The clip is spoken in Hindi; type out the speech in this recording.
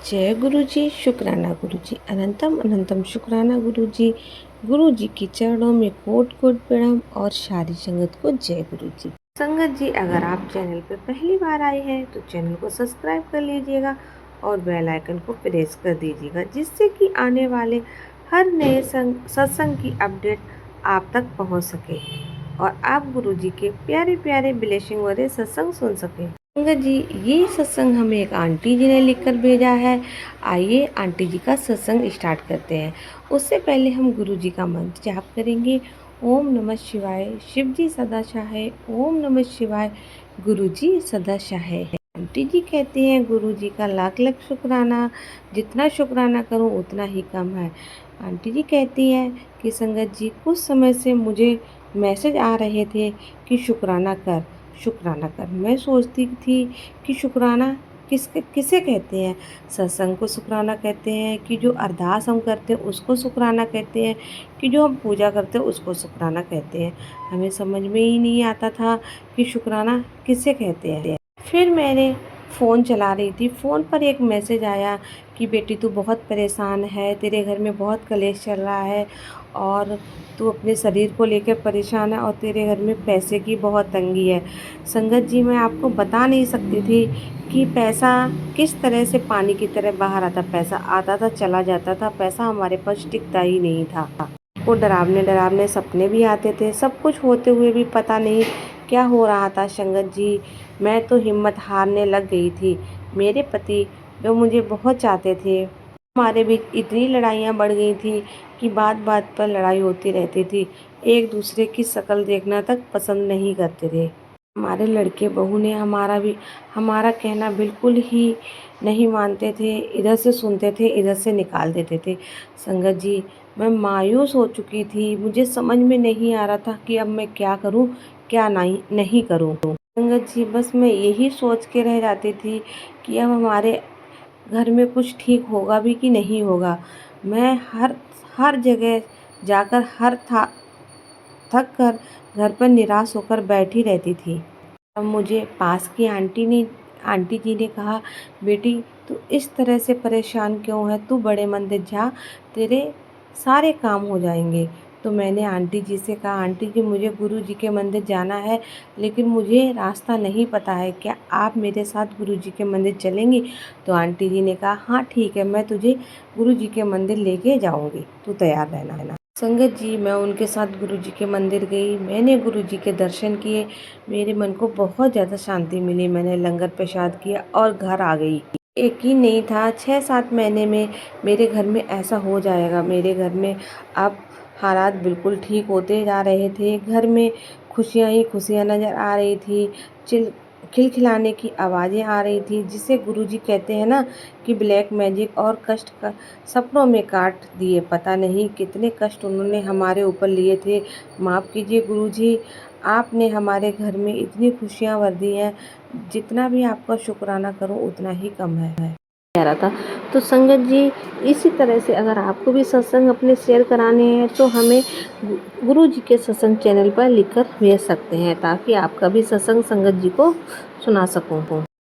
जय गुरु जी, शुक्राना गुरु जी, अनंतम अनंतम शुक्राना गुरु जी के चरणों में कोट कोट प्रणाम और सारी संगत को जय गुरु जी। संगत जी, अगर आप चैनल पर पहली बार आए हैं तो चैनल को सब्सक्राइब कर लीजिएगा और बेल आइकन को प्रेस कर दीजिएगा, जिससे कि आने वाले हर नए सत्संग की अपडेट आप तक पहुंच सके और आप गुरु जी के प्यारे प्यारे ब्लेसिंग वाले सत्संग सुन सकें। संगत जी, ये सत्संग हमें एक आंटी जी ने लिखकर भेजा है। आइए आंटी जी का सत्संग स्टार्ट करते हैं। उससे पहले हम गुरु जी का मंत्र जाप करेंगे। ओम नमः शिवाय, शिव जी सदा सहाय। ओम नमः शिवाय, गुरु जी सदा सहाय। आंटी जी कहती हैं गुरु जी का लाख लाख शुक्राना, जितना शुक्राना करूं उतना ही कम है। आंटी जी कहती हैं कि संगत जी, कुछ समय से मुझे मैसेज आ रहे थे कि शुक्राना कर, शुक्राना कर। मैं सोचती थी कि शुक्राना किसे कहते हैं। सत्संग को शुक्राना कहते हैं कि जो अरदास हम करते हैं उसको शुक्राना कहते हैं, कि जो हम पूजा करते हैं उसको शुक्राना कहते हैं। हमें समझ में ही नहीं आता था कि शुक्राना किसे कहते हैं। फिर मैंने फ़ोन चला रही थी, फ़ोन पर एक मैसेज आया कि बेटी तू बहुत परेशान है, तेरे घर में बहुत कलेश चल रहा है और तू अपने शरीर को लेकर परेशान है और तेरे घर में पैसे की बहुत तंगी है। संगत जी, मैं आपको बता नहीं सकती थी कि पैसा किस तरह से पानी की तरह बाहर आता। पैसा आता था, चला जाता था, पैसा हमारे पास टिकता ही नहीं था। वो डरावने डरावने सपने भी आते थे। सब कुछ होते हुए भी पता नहीं क्या हो रहा था। संगत जी, मैं तो हिम्मत हारने लग गई थी। मेरे पति जो मुझे बहुत चाहते थे, हमारे बीच इतनी लड़ाइयाँ बढ़ गई थी कि बात बात पर लड़ाई होती रहती थी। एक दूसरे की शक्ल देखना तक पसंद नहीं करते थे। हमारे लड़के बहू ने हमारा कहना बिल्कुल ही नहीं मानते थे। इधर से सुनते थे, इधर से निकाल देते थे। संगत जी, मैं मायूस हो चुकी थी। मुझे समझ में नहीं आ रहा था कि अब मैं क्या करूं, क्या नहीं करूं। संगत जी, बस मैं यही सोच के रह जाती थी कि अब हमारे घर में कुछ ठीक होगा भी कि नहीं होगा। मैं हर जगह जाकर थक कर घर पर निराश होकर बैठी रहती थी। तब मुझे पास की आंटी जी ने कहा, बेटी तू इस तरह से परेशान क्यों है, तू बड़े मंदिर जा, तेरे सारे काम हो जाएंगे। तो मैंने आंटी जी से कहा, आंटी जी मुझे गुरु जी के मंदिर जाना है, लेकिन मुझे रास्ता नहीं पता है, क्या आप मेरे साथ गुरु जी के मंदिर चलेंगी। तो आंटी जी ने कहा, हाँ ठीक है, मैं तुझे गुरु जी के मंदिर लेके जाऊँगी, तू तैयार रहना। संगत जी, मैं उनके साथ गुरु जी के मंदिर गई। मैंने गुरु जी के दर्शन किए। मेरे मन को बहुत ज़्यादा शांति मिली। मैंने लंगर प्रसाद किया और घर आ गई। यकीन नहीं था 6-7 महीने में मेरे घर में ऐसा हो जाएगा। मेरे घर में अब हालात बिल्कुल ठीक होते जा रहे थे। घर में खुशियाँ ही खुशियाँ नज़र आ रही थी। खिलखिलाने की आवाज़ें आ रही थी, जिसे गुरुजी कहते हैं ना कि ब्लैक मैजिक, और कष्ट का सपनों में काट दिए। पता नहीं कितने कष्ट उन्होंने हमारे ऊपर लिए थे। माफ़ कीजिए गुरुजी, आपने हमारे घर में इतनी खुशियाँ भर दी हैं, जितना भी आपका शुक्राना करूं उतना ही कम है। कह रहा था। तो संगत जी, इसी तरह से अगर आपको भी सत्संग अपने शेयर कराने हैं तो हमें गुरु जी के सत्संग चैनल पर लिखकर भेज सकते हैं, ताकि आपका भी सत्संग संगत जी को सुना सकूं।